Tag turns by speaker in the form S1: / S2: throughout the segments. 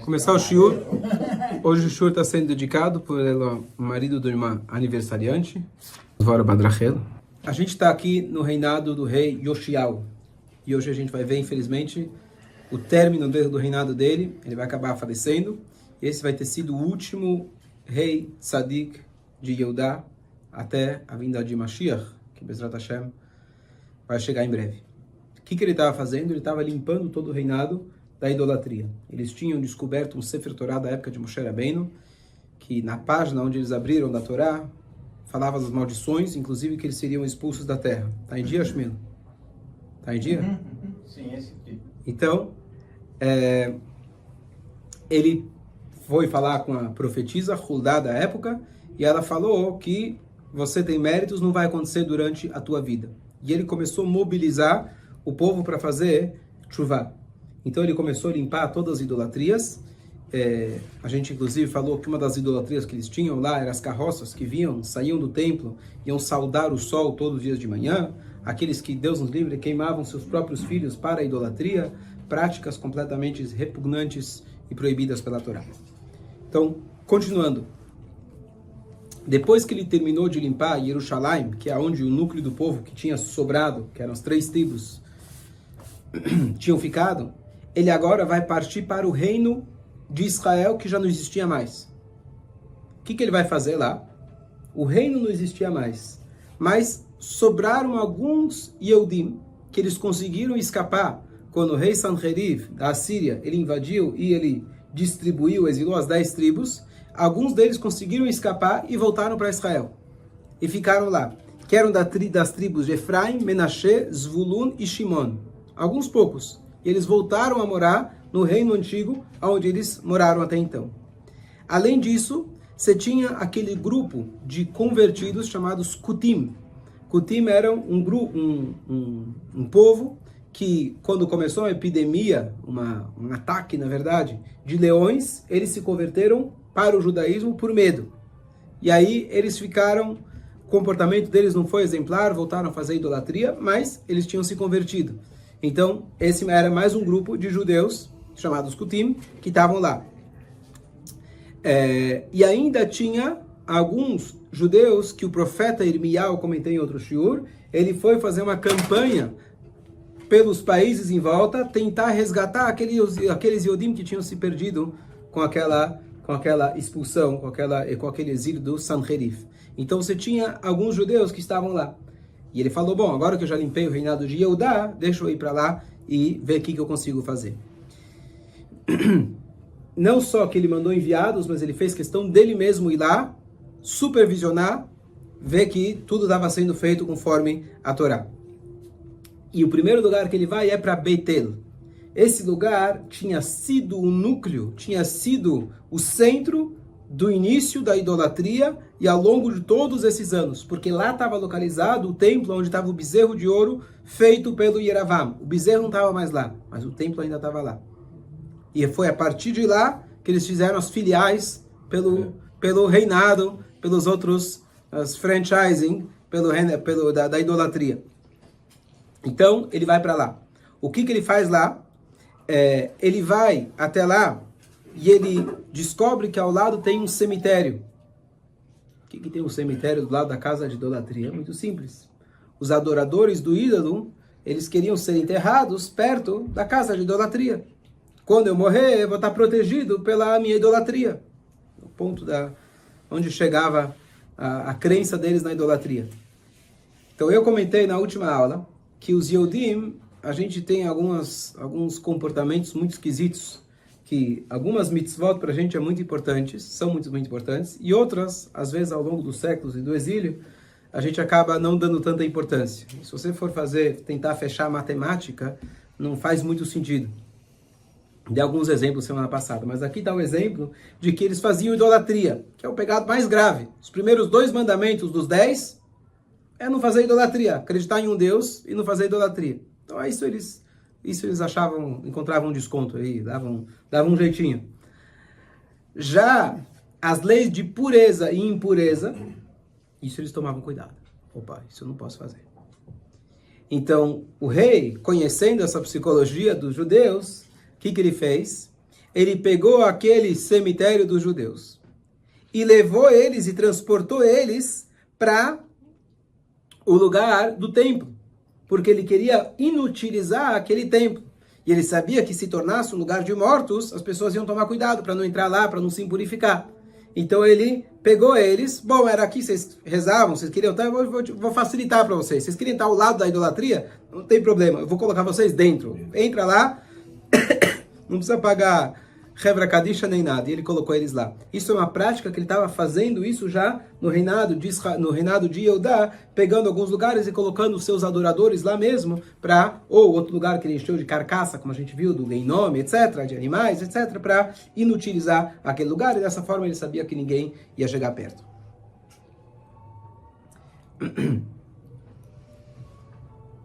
S1: Começar o shiur. Hoje o shiur está sendo dedicado pelo marido do irmão aniversariante, Zvara Badrachel. A gente está aqui no reinado do rei Yoshiao. E hoje a gente vai ver, infelizmente, o término do reinado dele. Ele vai acabar falecendo. Esse vai ter sido o último rei tzadik de Yehudá até a vinda de Mashiach, que Bezrat Hashem vai chegar em breve. O que ele estava fazendo? Ele estava limpando todo o reinado da idolatria. Eles tinham descoberto um Sefer Torah da época de Moshe Rabbeinu, que na página onde eles abriram da Torá, falava das maldições, inclusive que eles seriam expulsos da terra. Está em dia, Shmil? Está em dia?
S2: Sim, esse aqui.
S1: Então, ele foi falar com a profetisa Huldá da época, e ela falou que você tem méritos, não vai acontecer durante a tua vida. E ele começou a mobilizar o povo para fazer tshuva. Então ele começou a limpar todas as idolatrias. A gente inclusive falou que uma das idolatrias que eles tinham lá eram as carroças que saíam do templo, iam saudar o sol todos os dias de manhã. Aqueles que, Deus nos livre, queimavam seus próprios filhos para a idolatria. Práticas completamente repugnantes e proibidas pela Torá. Então, continuando. Depois que ele terminou de limpar Jerusalém, que é onde o núcleo do povo que tinha sobrado, que eram as 3 tribos, tinham ficado, ele agora vai partir para o reino de Israel, que já não existia mais. O que ele vai fazer lá? O reino não existia mais, mas sobraram alguns Yehudim, que eles conseguiram escapar quando o rei Sanherib, da Assíria, ele invadiu e ele distribuiu, exilou as 10 tribos. Alguns deles conseguiram escapar e voltaram para Israel. E ficaram lá, que eram das tribos de Efraim, Menashe, Zvulun e Shimon. Alguns poucos. E eles voltaram a morar no reino antigo, onde eles moraram até então. Além disso, você tinha aquele grupo de convertidos chamados Kutim. Kutim eram um povo que, quando começou a epidemia, um ataque, na verdade, de leões, eles se converteram para o judaísmo por medo. E aí eles ficaram, o comportamento deles não foi exemplar, voltaram a fazer idolatria, mas eles tinham se convertido. Então, esse era mais um grupo de judeus, chamados Kutim, que estavam lá. E ainda tinha alguns judeus que o profeta Irmiyahu, comentei em outro shiur, ele foi fazer uma campanha pelos países em volta, tentar resgatar aqueles Yodim que tinham se perdido com aquela expulsão, com aquele exílio do Sanherib. Então você tinha alguns judeus que estavam lá. E ele falou, bom, agora que eu já limpei o reinado de Yehudá, deixa eu ir para lá e ver o que eu consigo fazer. Não só que ele mandou enviados, mas ele fez questão dele mesmo ir lá, supervisionar, ver que tudo estava sendo feito conforme a Torá. E o primeiro lugar que ele vai é para Beitel. Esse lugar tinha sido o núcleo, tinha sido o centro do início da idolatria e ao longo de todos esses anos, porque lá estava localizado o templo onde estava o bezerro de ouro feito pelo Yeravam. O bezerro não estava mais lá, mas o templo ainda estava lá. E foi a partir de lá que eles fizeram as filiais pelo reinado, pelos outros, as franchising, da idolatria. Então, ele vai para lá. O que ele faz lá? Ele vai até lá e ele descobre que ao lado tem um cemitério. O que tem um cemitério do lado da casa de idolatria? É muito simples. Os adoradores do ídolo, eles queriam ser enterrados perto da casa de idolatria. Quando eu morrer, eu vou estar protegido pela minha idolatria. O ponto onde chegava a crença deles na idolatria. Então eu comentei na última aula que os Yehudim, a gente tem alguns comportamentos muito esquisitos, que algumas mitzvot para a gente são muito importantes, e outras, às vezes ao longo dos séculos e do exílio, a gente acaba não dando tanta importância. Se você for tentar fechar a matemática, não faz muito sentido. Dei alguns exemplos semana passada, mas aqui está o exemplo de que eles faziam idolatria, que é o pecado mais grave. Os primeiros 2 mandamentos dos 10 é não fazer idolatria, acreditar em um Deus e não fazer idolatria. Então isso eles encontravam um desconto aí, davam um jeitinho. Já as leis de pureza e impureza, isso eles tomavam cuidado. Opa, isso eu não posso fazer. Então, o rei, conhecendo essa psicologia dos judeus, o que ele fez? ele pegou aquele cemitério dos judeus e levou eles e transportou eles para o lugar do templo, porque ele queria inutilizar aquele templo. E ele sabia que se tornasse um lugar de mortos, as pessoas iam tomar cuidado para não entrar lá, para não se impurificar. Então ele pegou eles, bom, era aqui, vocês rezavam, vocês queriam estar, eu vou facilitar para vocês. Vocês queriam estar ao lado da idolatria? Não tem problema, eu vou colocar vocês dentro. Entra lá, não precisa pagar Hevra Kadisha nem nada. E ele colocou eles lá. Isso é uma prática que ele estava fazendo isso já no reinado de Yehudá, pegando alguns lugares e colocando os seus adoradores lá mesmo, ou outro lugar que ele encheu de carcaça, como a gente viu, do Geinome, etc., de animais, etc., para inutilizar aquele lugar. E dessa forma ele sabia que ninguém ia chegar perto.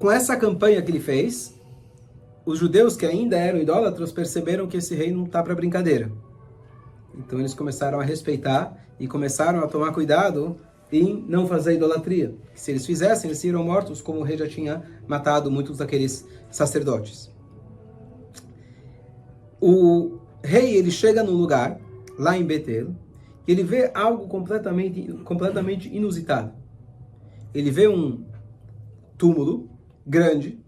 S1: Com essa campanha que ele fez, os judeus que ainda eram idólatras perceberam que esse rei não está para brincadeira. Então eles começaram a respeitar e começaram a tomar cuidado em não fazer idolatria. Se eles fizessem, eles seriam mortos, como o rei já tinha matado muitos daqueles sacerdotes. O rei, ele chega num lugar, lá em Betel, e ele vê algo completamente inusitado. Ele vê um túmulo grande,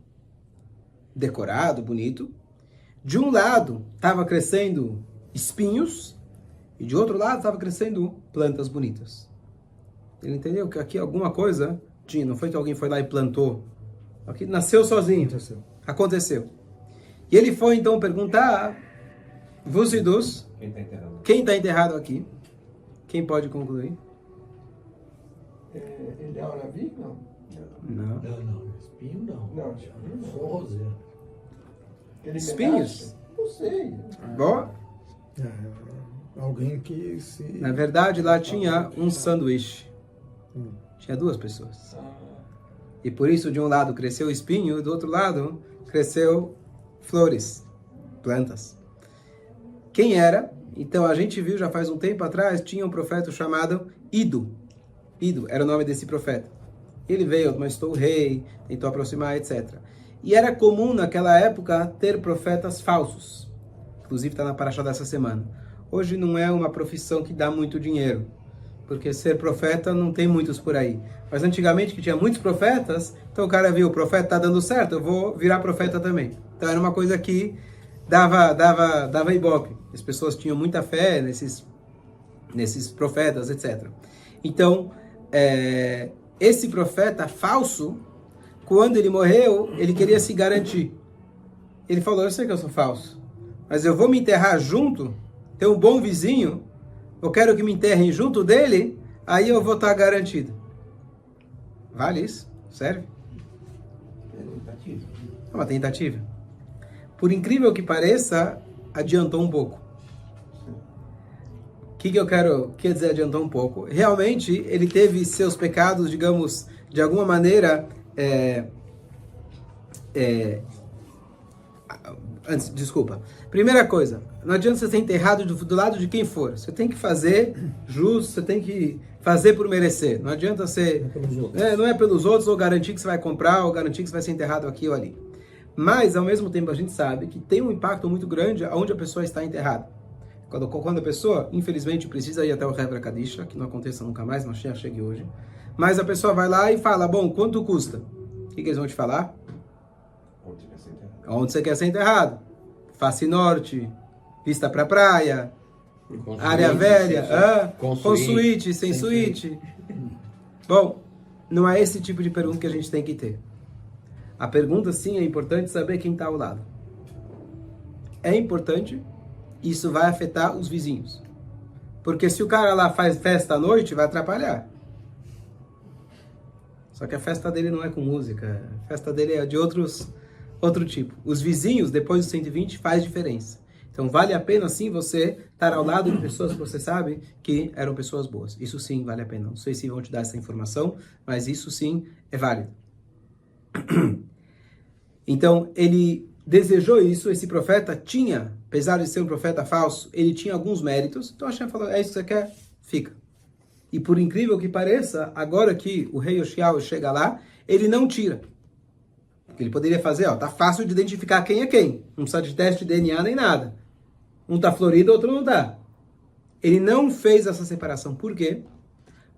S1: decorado, bonito. De um lado estava crescendo espinhos e de outro lado estava crescendo plantas bonitas. Ele entendeu que aqui alguma coisa tinha, não foi que alguém foi lá e plantou. Aqui nasceu sozinho. Aconteceu. E ele foi então perguntar, Vusidus, quem está enterrado aqui? Quem pode concluir?
S2: Ele é o Navi? Não.
S3: Não. Espinho não.
S2: Não, espinho não.
S3: Só roseira.
S1: Espinhos?
S2: Não sei.
S1: Bom,
S4: Alguém que se...
S1: na verdade lá tinha um sanduíche. Tinha duas pessoas. E por isso de um lado cresceu espinho e do outro lado cresceu flores, plantas. Quem era? Então a gente viu já faz um tempo atrás, tinha um profeta chamado Ido. Ido era o nome desse profeta. Ele veio, admoestou o rei, tentou aproximar, etc. E era comum naquela época ter profetas falsos. Inclusive está na paraxá dessa semana. Hoje não é uma profissão que dá muito dinheiro, porque ser profeta não tem muitos por aí. Mas antigamente que tinha muitos profetas, então o cara viu, o profeta está dando certo, eu vou virar profeta também. Então era uma coisa que dava ibope. As pessoas tinham muita fé nesses profetas, etc. Então, esse profeta falso, quando ele morreu, ele queria se garantir. Ele falou, eu sei que eu sou falso, mas eu vou me enterrar junto, ter um bom vizinho, eu quero que me enterrem junto dele, aí eu vou estar garantido. Vale isso? Serve? É uma tentativa. Por incrível que pareça, adiantou um pouco. O que eu quer dizer adiantou um pouco? Realmente, ele teve seus pecados, digamos, de alguma maneira... Desculpa. Primeira coisa, não adianta você ser enterrado do lado de quem for. Você tem que fazer justo, você tem que fazer por merecer. Não adianta ser... não é pelos outros, ou garantir que você vai comprar, ou garantir que você vai ser enterrado aqui ou ali. Mas, ao mesmo tempo, a gente sabe que tem um impacto muito grande onde a pessoa está enterrada. Quando a pessoa, infelizmente, precisa ir até o Hevra Kadisha, que não aconteça nunca mais, mas chegue hoje. Mas a pessoa vai lá e fala, bom, quanto custa? O que eles vão te falar? Onde você quer ser enterrado? Face norte, vista para praia, área velha, com suíte, sem suíte. Bom, não é esse tipo de pergunta que a gente tem que ter. A pergunta, sim, é importante saber quem está ao lado. É importante, isso vai afetar os vizinhos. Porque se o cara lá faz festa à noite, vai atrapalhar. Só que a festa dele não é com música, a festa dele é de outro tipo. Os vizinhos, depois dos 120, faz diferença. Então vale a pena sim você estar ao lado de pessoas que você sabe que eram pessoas boas. Isso sim vale a pena. Não sei se vão te dar essa informação, mas isso sim é válido. Então ele desejou isso, esse profeta tinha, apesar de ser um profeta falso, ele tinha alguns méritos. Então Hashem falou, é isso que você quer? Fica. E por incrível que pareça, agora que o rei Yoshiao chega lá, ele não tira. O que ele poderia fazer, tá fácil de identificar quem é quem. Não precisa de teste de DNA nem nada. Um está florido, outro não está. Ele não fez essa separação. Por quê?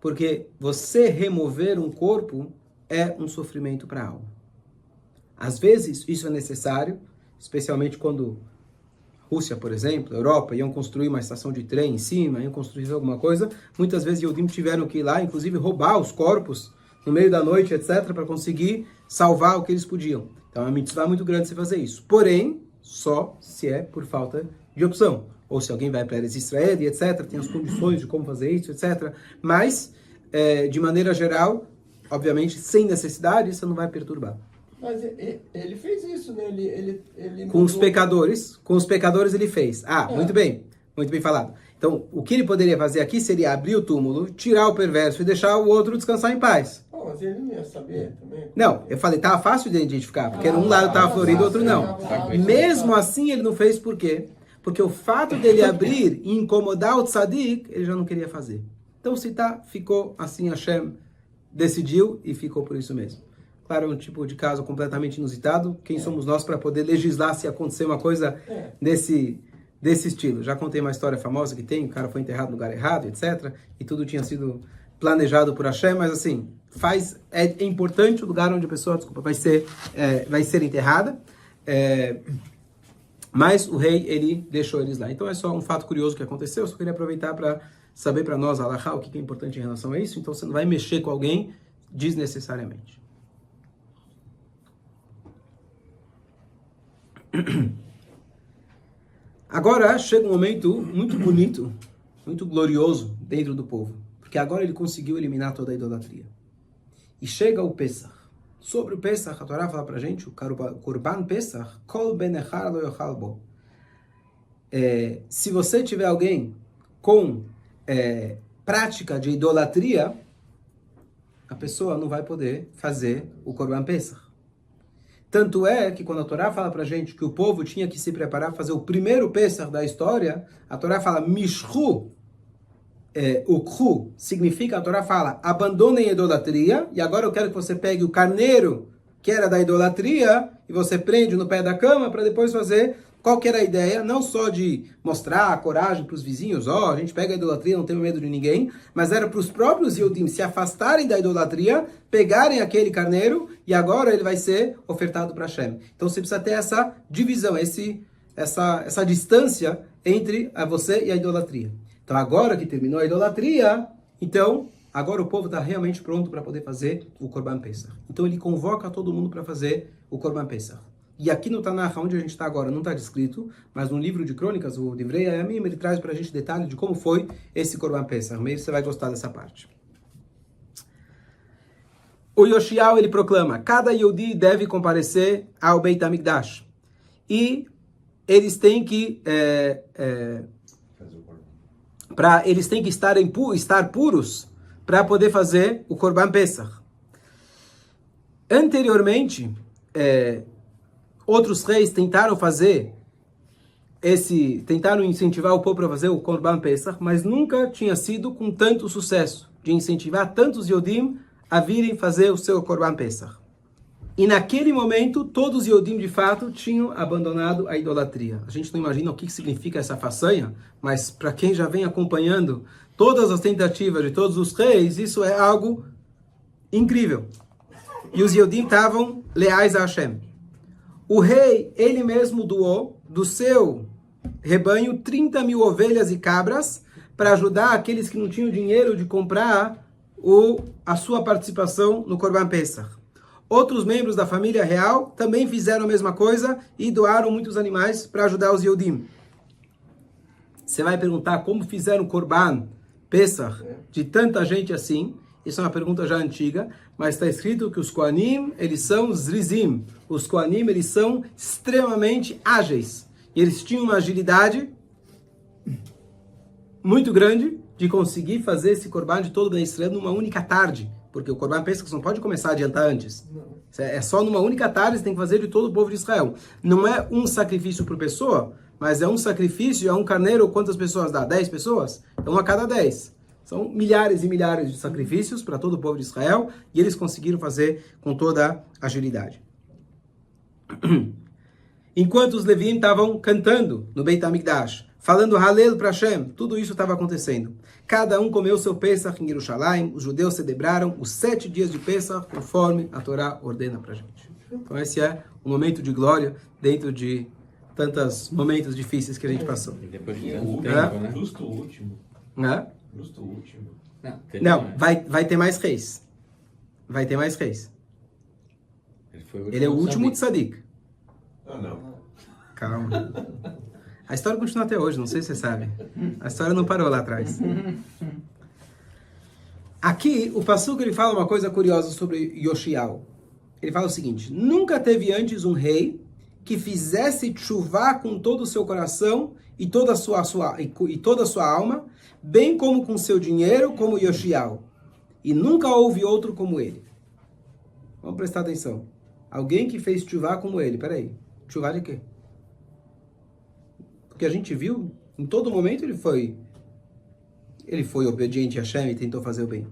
S1: Porque você remover um corpo é um sofrimento para a alma. Às vezes, isso é necessário, especialmente quando Rússia, por exemplo, Europa, iam construir uma estação de trem em cima, iam construir alguma coisa. Muitas vezes, Yehudim tiveram que ir lá, inclusive, roubar os corpos no meio da noite, etc., para conseguir salvar o que eles podiam. Então, é uma mitzvah muito grande você fazer isso. Porém, só se é por falta de opção. Ou se alguém vai para Eretz Israel, e etc., tem as condições de como fazer isso, etc. Mas, de maneira geral, obviamente, sem necessidade, isso não vai perturbar.
S2: Mas ele fez isso, né? Ele
S1: com os pecadores ele fez. Muito bem falado. Então, o que ele poderia fazer aqui seria abrir o túmulo, tirar o perverso e deixar o outro descansar em paz.
S2: Mas ele não ia saber também?
S1: Não, eu falei, estava fácil de identificar, porque um lado estava florido, o outro não. Mesmo assim, ele não fez por quê? Porque o fato dele abrir e incomodar o tzadik, ele já não queria fazer. Então, se ficou assim, Hashem decidiu e ficou por isso mesmo. Claro, é um tipo de caso completamente inusitado. Quem somos nós para poder legislar se acontecer uma coisa desse estilo? Já contei uma história famosa que tem, o cara foi enterrado no lugar errado, etc. E tudo tinha sido planejado por Hashem, mas assim, é importante o lugar onde a pessoa, vai ser enterrada. Mas o rei, ele deixou eles lá. Então é só um fato curioso que aconteceu. Eu só queria aproveitar para saber para nós, Alahá, o que é importante em relação a isso. Então você não vai mexer com alguém desnecessariamente. Agora chega um momento muito bonito, muito glorioso dentro do povo. Porque agora ele conseguiu eliminar toda a idolatria. E chega o Pesach. Sobre o Pesach, a Torá fala pra gente, o Korban Pesach, Kol ben echar lo yochal bo. Se você tiver alguém com prática de idolatria, a pessoa não vai poder fazer o Korban Pesach. Tanto é que quando a Torá fala pra gente que o povo tinha que se preparar para fazer o primeiro Pesach da história, a Torá fala Mishchu, Ukhu, significa, a Torá fala, abandonem a idolatria, e agora eu quero que você pegue o carneiro que era da idolatria, e você prende no pé da cama para depois fazer. Qual que era a ideia? Não só de mostrar a coragem para os vizinhos, a gente pega a idolatria, não tem medo de ninguém, mas era para os próprios Yehudim se afastarem da idolatria, pegarem aquele carneiro, e agora ele vai ser ofertado para Hashem. Então você precisa ter essa divisão, essa distância entre você e a idolatria. Então agora que terminou a idolatria, então agora o povo está realmente pronto para poder fazer o Korban Pesach. Então ele convoca todo mundo para fazer o Korban Pesach. E aqui no Tanakh, onde a gente está agora, não está descrito, mas no livro de crônicas, o Divrei Hayamim, ele traz para a gente detalhes de como foi esse Korban Pesach. Meio você vai gostar dessa parte. O Yoshiao, ele proclama, cada Yehudi deve comparecer ao Beit HaMikdash. E eles têm que... eles têm que estar puros para poder fazer o Korban Pesach. Anteriormente, outros reis tentaram incentivar o povo para fazer o Korban Pesach, mas nunca tinha sido com tanto sucesso, de incentivar tantos Yodim a virem fazer o seu Korban Pesach. E naquele momento, todos os Yodim de fato tinham abandonado a idolatria. A gente não imagina o que significa essa façanha, mas para quem já vem acompanhando todas as tentativas de todos os reis, isso é algo incrível. E os Yodim estavam leais a Hashem. O rei, ele mesmo doou do seu rebanho 30 mil ovelhas e cabras para ajudar aqueles que não tinham dinheiro de comprar a sua participação no Korban Pesach. Outros membros da família real também fizeram a mesma coisa e doaram muitos animais para ajudar os Yehudim. Você vai perguntar como fizeram o Korban Pesach de tanta gente assim. Isso é uma pergunta já antiga, mas está escrito que os Kohanim, eles são Zrizim. Os Kohanim, eles são extremamente ágeis. E eles tinham uma agilidade muito grande de conseguir fazer esse Korban de todo o Israel numa única tarde. Porque o Korban Pesach você não pode começar a adiantar antes. Não. É só numa única tarde, você tem que fazer de todo o povo de Israel. Não é um sacrifício por pessoa, mas é um sacrifício, é um carneiro, quantas pessoas dá? 10 pessoas? Então a cada 10. São milhares e milhares de sacrifícios para todo o povo de Israel, e eles conseguiram fazer com toda a agilidade. Enquanto os Levim estavam cantando no Beit HaMikdash, falando Halel para Hashem. Tudo isso estava acontecendo. Cada um comeu seu Pesach em Jerusalém. Os judeus celebraram os 7 dias de Pesach conforme a Torá ordena para a gente. Então esse é um momento de glória dentro de tantos momentos difíceis que a gente passou.
S3: E depois de tanto tempo, né?
S2: Justo o último.
S1: Né?
S2: Justo o último.
S1: Não, vai ter mais reis. Vai ter mais reis. Ele é o último tzadik.
S2: Ah, não.
S1: Calma. A história continua até hoje, não sei se você sabe. A história não parou lá atrás. Aqui, o Passuco, ele fala uma coisa curiosa sobre Yoshiao. Ele fala o seguinte: nunca teve antes um rei que fizesse tchuvá com todo o seu coração e toda a sua alma, bem como com seu dinheiro, como Yoshiao. E nunca houve outro como ele. Vamos prestar atenção. Alguém que fez tchuvá como ele. Peraí. Tchuvá de quê? Porque a gente viu, em todo momento ele foi obediente a Hashem e tentou fazer o bem.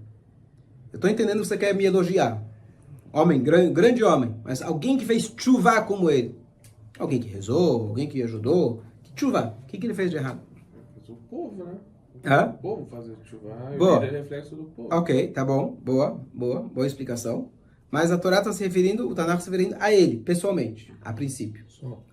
S1: Eu estou entendendo que você quer me elogiar. Homem, grande homem. Mas alguém que fez tchuvá como ele. Alguém que rezou, alguém que ajudou. Que tchuvá? O que ele fez de errado?
S4: O povo, né?
S1: Hã?
S4: O povo fazer tchuvá
S1: Boa.
S4: é reflexo do povo.
S1: Ok, tá bom. Boa explicação. Mas a Torá está se referindo, o Tanakh está se referindo a ele, pessoalmente, a princípio.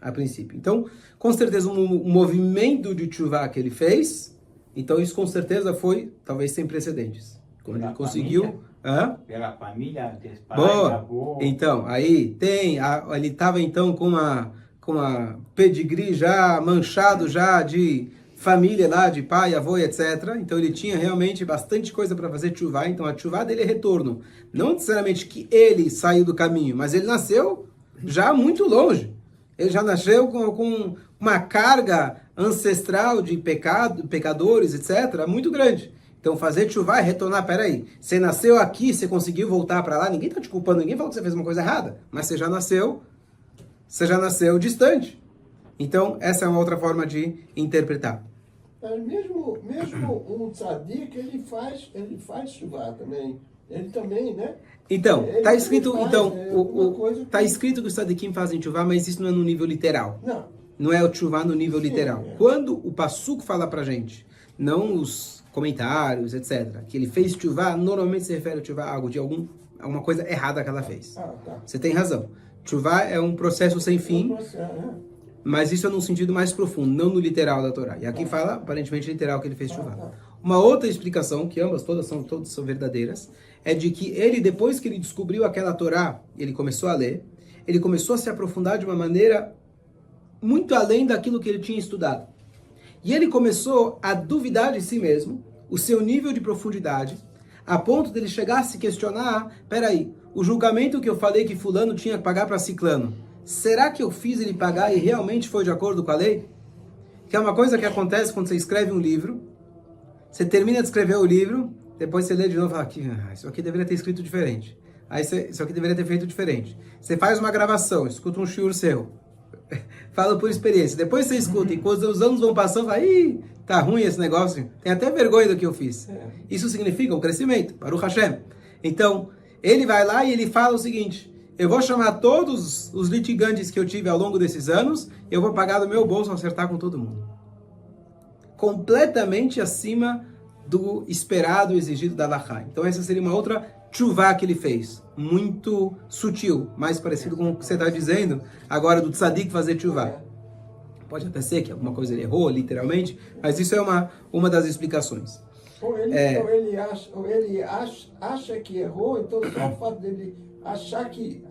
S1: A princípio. Então, com certeza, um movimento de tchuvá que ele fez, então isso com certeza foi, talvez, sem precedentes. Quando ele conseguiu... Hã?
S5: Pela família,
S1: Boa.
S5: avô.
S1: Então, aí tem, ele estava então com uma pedigree já manchado já de família lá, de pai, avô, etc. Então ele tinha realmente bastante coisa para fazer tchuvá. Então a tchuvá dele é retorno. Não necessariamente que ele saiu do caminho, mas ele nasceu já muito longe. Ele já nasceu com uma carga ancestral de pecadores, etc., muito grande. Então fazer tchuvá é retornar, peraí, você nasceu aqui, você conseguiu voltar para lá, ninguém está te culpando, ninguém falou que você fez uma coisa errada, mas você já nasceu distante. Então essa é uma outra forma de interpretar.
S2: Mas mesmo um tzadik, ele faz chuvá também. Ele também, né?
S1: Então,
S2: Ele
S1: está escrito,
S2: faz,
S1: tá escrito que os tzadikim fazem tchuvá, mas isso não é no nível literal.
S2: Não.
S1: Não é o tchuvá no nível literal.
S2: É.
S1: Quando o Passuco fala pra gente, não os comentários, etc., que ele fez tchuvá, normalmente se refere a tchuvá a algo de alguma coisa errada que ela fez.
S2: Ah, tá.
S1: Você tem razão. Tchuvá é um processo sem fim, mas isso é num sentido mais profundo, não no literal da Torá. E aqui fala, aparentemente, literal que ele fez tchuvá. Uma outra explicação, que todas são verdadeiras, é de que ele, depois que ele descobriu aquela Torá, ele começou a ler, ele começou a se aprofundar de uma maneira muito além daquilo que ele tinha estudado. E ele começou a duvidar de si mesmo, o seu nível de profundidade, a ponto dele chegar a se questionar, peraí, o julgamento que eu falei que fulano tinha que pagar para ciclano, será que eu fiz ele pagar e realmente foi de acordo com a lei? Que é uma coisa que acontece quando você escreve um livro, você termina de escrever o livro, depois você lê de novo e fala, isso aqui deveria ter escrito diferente. Isso aqui deveria ter feito diferente. Você faz uma gravação, escuta um shiur seu, fala por experiência, depois você escuta, e quando os anos vão passando, fala, tá ruim esse negócio, tem até vergonha do que eu fiz. Isso significa um crescimento, Baruch Hashem. Então, ele vai lá e ele fala o seguinte, eu vou chamar todos os litigantes que eu tive ao longo desses anos, e eu vou pagar do meu bolso acertar com todo mundo. Completamente acima do esperado, exigido da Halachá. Então essa seria uma outra tchuvá que ele fez, muito sutil, mais parecido com o que você está dizendo agora do tzadik fazer tchuvá. Pode até ser que alguma coisa ele errou, literalmente, mas isso é uma das explicações.
S2: Ou ele acha que errou, então só o fato dele achar que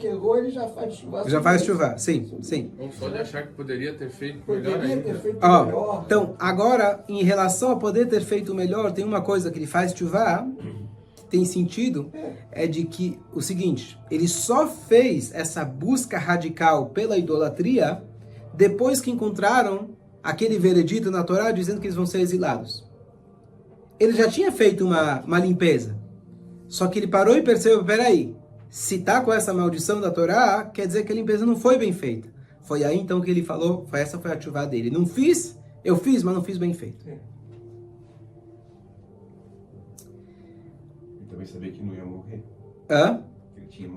S2: errou, ele já faz chuvá.
S1: Já faz chuvá, sim.
S4: Ou só de achar que poderia ter feito melhor
S2: Poderia
S4: ainda.
S2: ter feito melhor.
S1: Então, agora, em relação a poder ter feito melhor, tem uma coisa que ele faz chuvá, tem sentido, é de que, o seguinte, ele só fez essa busca radical pela idolatria depois que encontraram aquele veredito na Torá dizendo que eles vão ser exilados. Ele já tinha feito uma limpeza, só que ele parou e percebeu, peraí, se está com essa maldição da Torá, quer dizer que a limpeza não foi bem feita. Foi aí então que ele falou, essa foi a tchuvá dele. Não fiz, eu fiz, mas não fiz bem feito.
S2: É.
S6: Ele também sabia que não ia morrer.
S1: Hã?
S6: Ele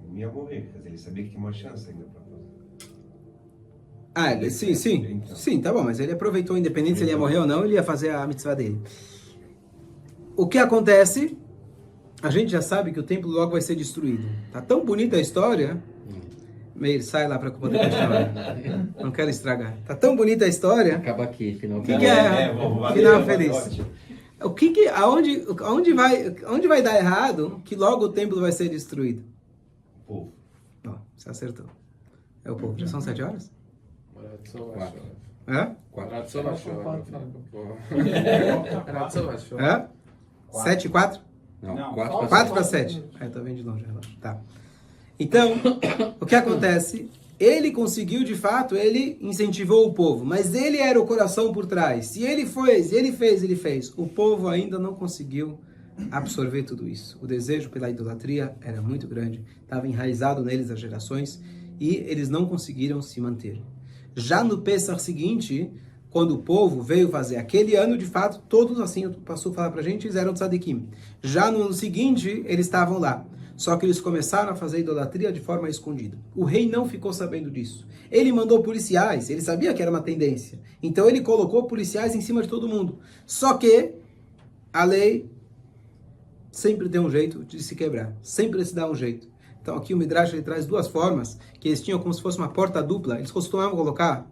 S6: não ia morrer, quer dizer, ele sabia que tinha uma chance ainda para fazer.
S1: Sim, tá bom, mas ele aproveitou, independente se ele ia morrer ou não, ele ia fazer a mitzvah dele. O que acontece? A gente já sabe que o templo logo vai ser destruído. Tá tão bonita a história. Meir, sai lá para poder continuar. Não quero estragar. Tá tão bonita a história.
S5: Acaba aqui, final
S1: feliz. Final feliz. Aonde vai dar errado que logo o templo vai ser destruído?
S6: O povo.
S1: Ó, você acertou. É o povo. Já são 7 horas?
S4: Hã?
S1: 7 e 4?
S5: Não,
S1: 4 para 7. Tô vendo de longe, relógio. Tá. Então, o que acontece? Ele conseguiu, de fato, ele incentivou o povo, mas ele era o coração por trás. E ele fez. O povo ainda não conseguiu absorver tudo isso. O desejo pela idolatria era muito grande, estava enraizado neles as gerações, e eles não conseguiram se manter. Já no Pessah seguinte, quando o povo veio fazer aquele ano, de fato, todos assim, o pastor fala pra gente, eles eram tzadikim. Já no ano seguinte, eles estavam lá. Só que eles começaram a fazer idolatria de forma escondida. O rei não ficou sabendo disso. Ele mandou policiais, ele sabia que era uma tendência. Então ele colocou policiais em cima de todo mundo. Só que a lei sempre tem um jeito de se quebrar. Sempre se dá um jeito. Então aqui o Midrash ele traz 2 formas, que eles tinham como se fosse uma porta dupla. Eles costumavam colocar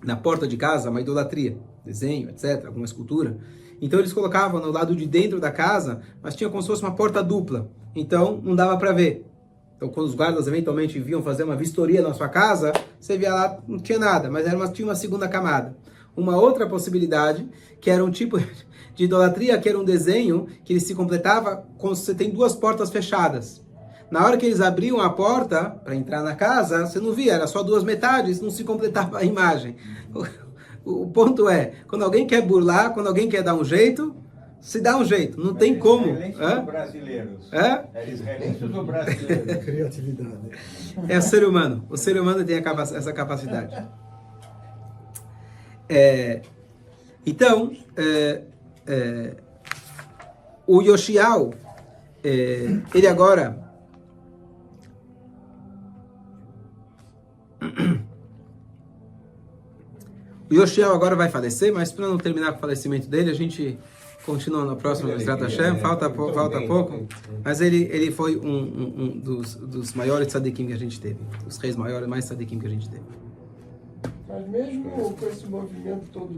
S1: na porta de casa uma idolatria, desenho, etc., alguma escultura. Então eles colocavam no lado de dentro da casa, mas tinha como se fosse uma porta dupla. Então não dava para ver. Então quando os guardas eventualmente vinham fazer uma vistoria na sua casa, você via lá, não tinha nada, mas tinha uma segunda camada. Uma outra possibilidade, que era um tipo de idolatria, que era um desenho que ele se completava como se você tem 2 portas fechadas. Na hora que eles abriam a porta para entrar na casa, você não via, era só 2 metades, não se completava a imagem. O ponto é, quando alguém quer burlar, quando alguém quer dar um jeito, se dá um jeito, não tem como.
S2: Brasileiros.
S1: Israelenses
S2: ou brasileiros?
S3: Criatividade.
S1: É o ser humano tem essa capacidade. Então, o Yoshiao, ele agora... O Yoshiao agora vai falecer, mas para não terminar com o falecimento dele, a gente continua na próxima Bezrat Hashem, falta pouco, mas ele foi um dos maiores tzadikim que a gente teve, dos reis maiores, mais tzadikim que a gente teve.
S2: Mas mesmo com esse movimento todo